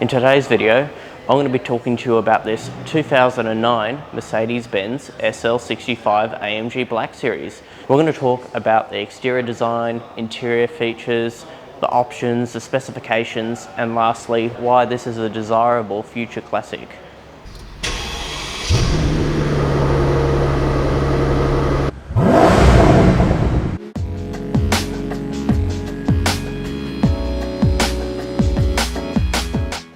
In today's video, I'm going to be talking to you about this 2009 Mercedes Benz SL65 AMG Black Series. We're going to talk about the exterior design, interior features, the options, the specifications, and lastly, why this is a desirable future classic.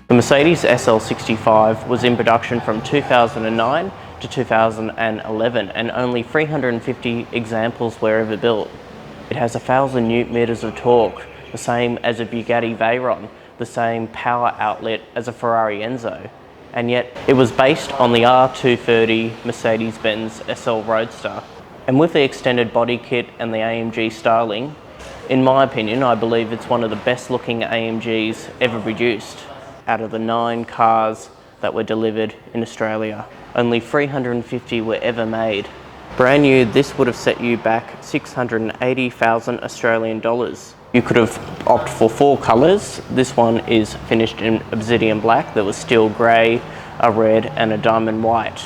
The Mercedes SL65 was in production from 2009 to 2011 and only 350 examples were ever built. It has 1,000 Nm of torque, the same as a Bugatti Veyron, the same power outlet as a Ferrari Enzo, and yet it was based on the R230 Mercedes Benz SL Roadster. And with the extended body kit and the AMG styling, in my opinion, I believe it's one of the best looking AMGs ever produced. Out of the 9 cars that were delivered in Australia, only 350 were ever made. Brand new, this would have set you back 680,000 Australian dollars. You could have opted for 4 colours. This one is finished in obsidian black, there was steel grey, a red and a diamond white.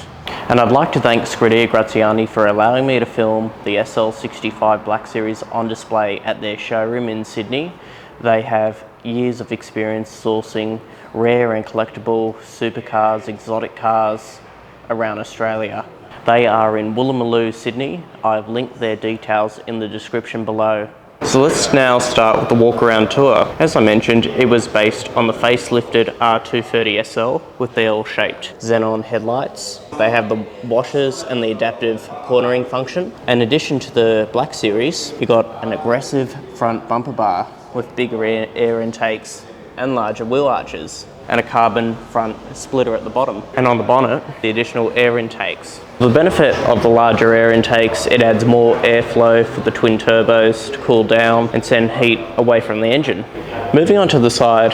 And I'd like to thank Scuderia Graziani for allowing me to film the SL65 Black Series on display at their showroom in Sydney. They have years of experience sourcing rare and collectible supercars, exotic cars around Australia. They are in Woolloomooloo, Sydney. I've linked their details in the description below. So let's now start with the walk around tour. As I mentioned, it was based on the facelifted R230 SL with the L-shaped xenon headlights. They have the washers and the adaptive cornering function. In addition to the Black Series, you got an aggressive front bumper bar with bigger air intakes and larger wheel arches, and a carbon front splitter at the bottom. And on the bonnet, the additional air intakes. The benefit of the larger air intakes, it adds more airflow for the twin turbos to cool down and send heat away from the engine. Moving on to the side,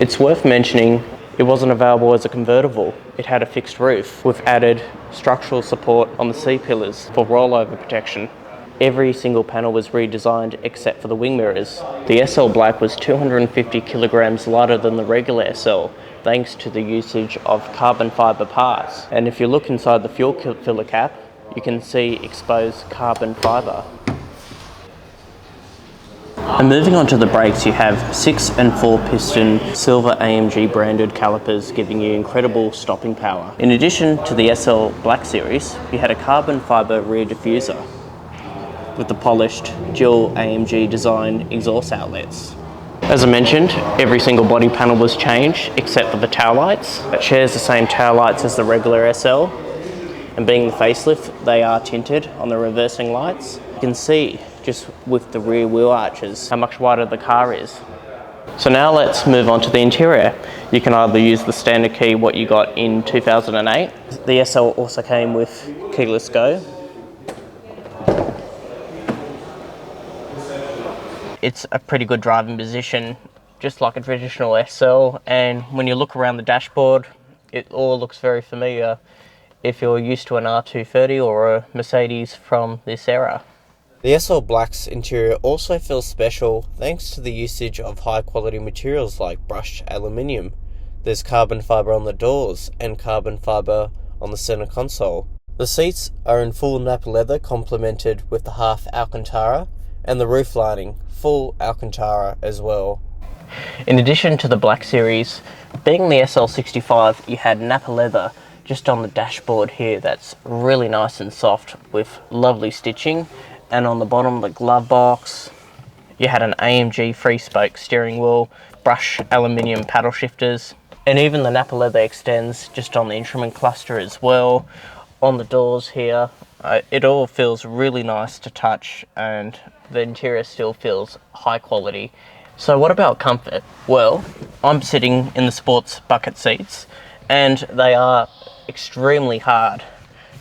it's worth mentioning it wasn't available as a convertible. It had a fixed roof with added structural support on the C-pillars for rollover protection. Every single panel was redesigned except for the wing mirrors. The SL Black was 250 kilograms lighter than the regular SL, thanks to the usage of carbon fibre parts. And if you look inside the fuel filler cap, you can see exposed carbon fibre. And moving on to the brakes, you have 6 and 4 piston silver AMG branded calipers giving you incredible stopping power. In addition to the SL Black Series, you had a carbon fibre rear diffuser with the polished dual AMG design exhaust outlets. As I mentioned, every single body panel was changed except for the tail lights. It shares the same tail lights as the regular SL, and being the facelift, they are tinted on the reversing lights. You can see just with the rear wheel arches how much wider the car is. So now let's move on to the interior. You can either use the standard key, what you got in 2008. The SL also came with keyless go. It's a pretty good driving position, just like a traditional SL, and when you look around the dashboard, it all looks very familiar if you're used to an R230 or a Mercedes from this era. The SL Black's interior also feels special thanks to the usage of high quality materials like brushed aluminium. There's carbon fibre on the doors and carbon fibre on the centre console. The seats are in full Napa leather complemented with the half Alcantara, and the roof lining full Alcantara as well. In addition to the Black Series, being the SL65, you had Napa leather just on the dashboard here that's really nice and soft with lovely stitching, and on the bottom of the glove box you had an AMG free spoke steering wheel, brush aluminium paddle shifters, and even the Napa leather extends just on the instrument cluster as well. On the doors here, it all feels really nice to touch, and the interior still feels high quality. So what about comfort? Well, I'm sitting in the sports bucket seats and they are extremely hard,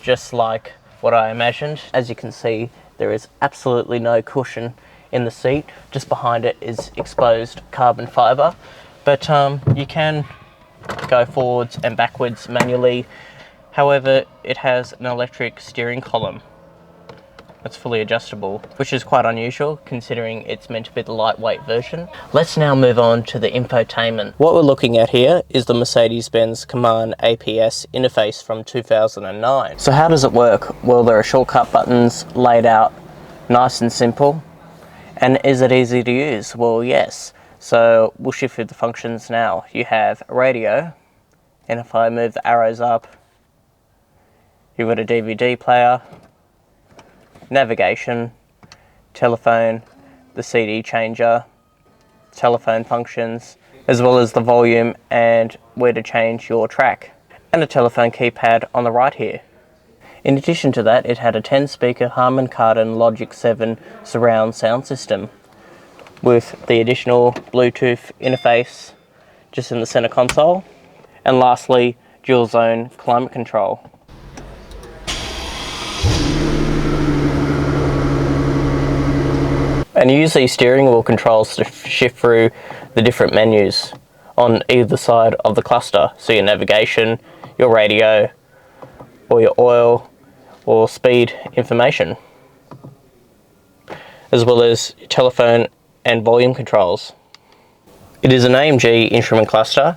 just like what I imagined. As you can see, there is absolutely no cushion in the seat. Just behind it is exposed carbon fibre, but you can go forwards and backwards manually. However, it has an electric steering column. It's fully adjustable, which is quite unusual considering it's meant to be the lightweight version. Let's now move on to the infotainment. What we're looking at here is the Mercedes Benz Command APS interface from 2009. So how does it work? Well, there are shortcut buttons laid out nice and simple. And is it easy to use? Well, yes. So we'll shift through the functions now. You have radio, and if I move the arrows up, you've got a DVD player, navigation, telephone, the CD changer, telephone functions, as well as the volume and where to change your track, and a telephone keypad on the right here. In addition to that, it had a 10-speaker Harman Kardon Logic 7 surround sound system with the additional Bluetooth interface just in the center console, and lastly, dual zone climate control. And you use these steering wheel controls to shift through the different menus on either side of the cluster. So your navigation, your radio, or your oil or speed information, as well as telephone and volume controls. It is an AMG instrument cluster,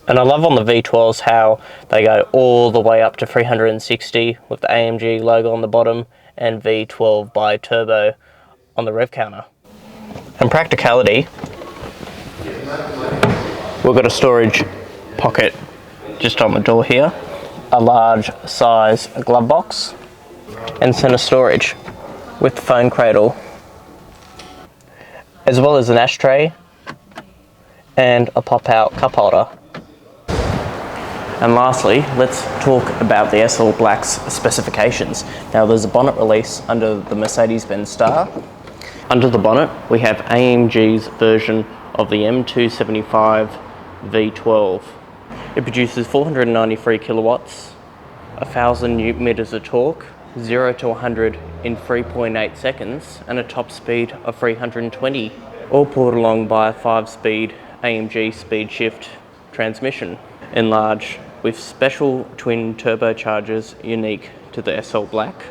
and I love on the V12s how they go all the way up to 360 with the AMG logo on the bottom and V12 by turbo on the rev counter. And practicality, we've got a storage pocket just on the door here, a large size glove box, and center storage with the phone cradle, as well as an ashtray and a pop-out cup holder. And lastly, let's talk about the SL Black's specifications. Now, there's a bonnet release under the Mercedes-Benz star. Under the bonnet, we have AMG's version of the M275 V12. It produces 493 kilowatts, 1,000 newton meters of torque, 0 to 100 in 3.8 seconds, and a top speed of 320, all pulled along by a 5-speed AMG speed shift transmission, enlarged with special twin turbochargers unique to the SL Black.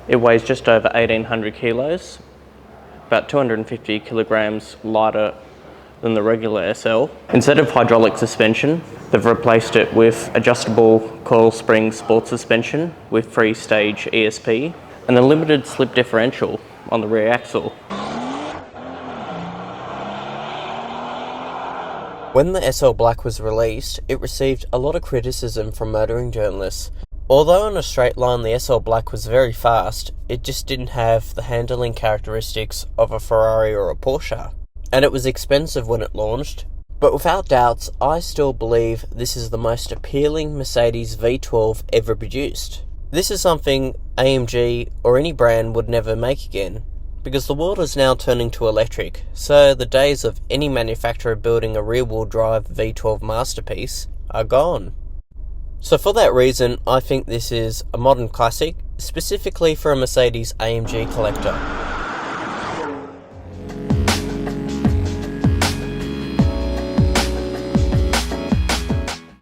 It weighs just over 1,800 kilos, about 250 kilograms lighter than the regular SL. Instead of hydraulic suspension, they've replaced it with adjustable coil spring sports suspension with 3-stage ESP and a limited slip differential on the rear axle. When the SL Black was released, it received a lot of criticism from motoring journalists. Although on a straight line the SL Black was very fast, it just didn't have the handling characteristics of a Ferrari or a Porsche. And it was expensive when it launched. But without doubts, I still believe this is the most appealing Mercedes V12 ever produced. This is something AMG or any brand would never make again, because the world is now turning to electric, so the days of any manufacturer building a rear-wheel drive V12 masterpiece are gone. So for that reason, I think this is a modern classic, specifically for a Mercedes AMG collector.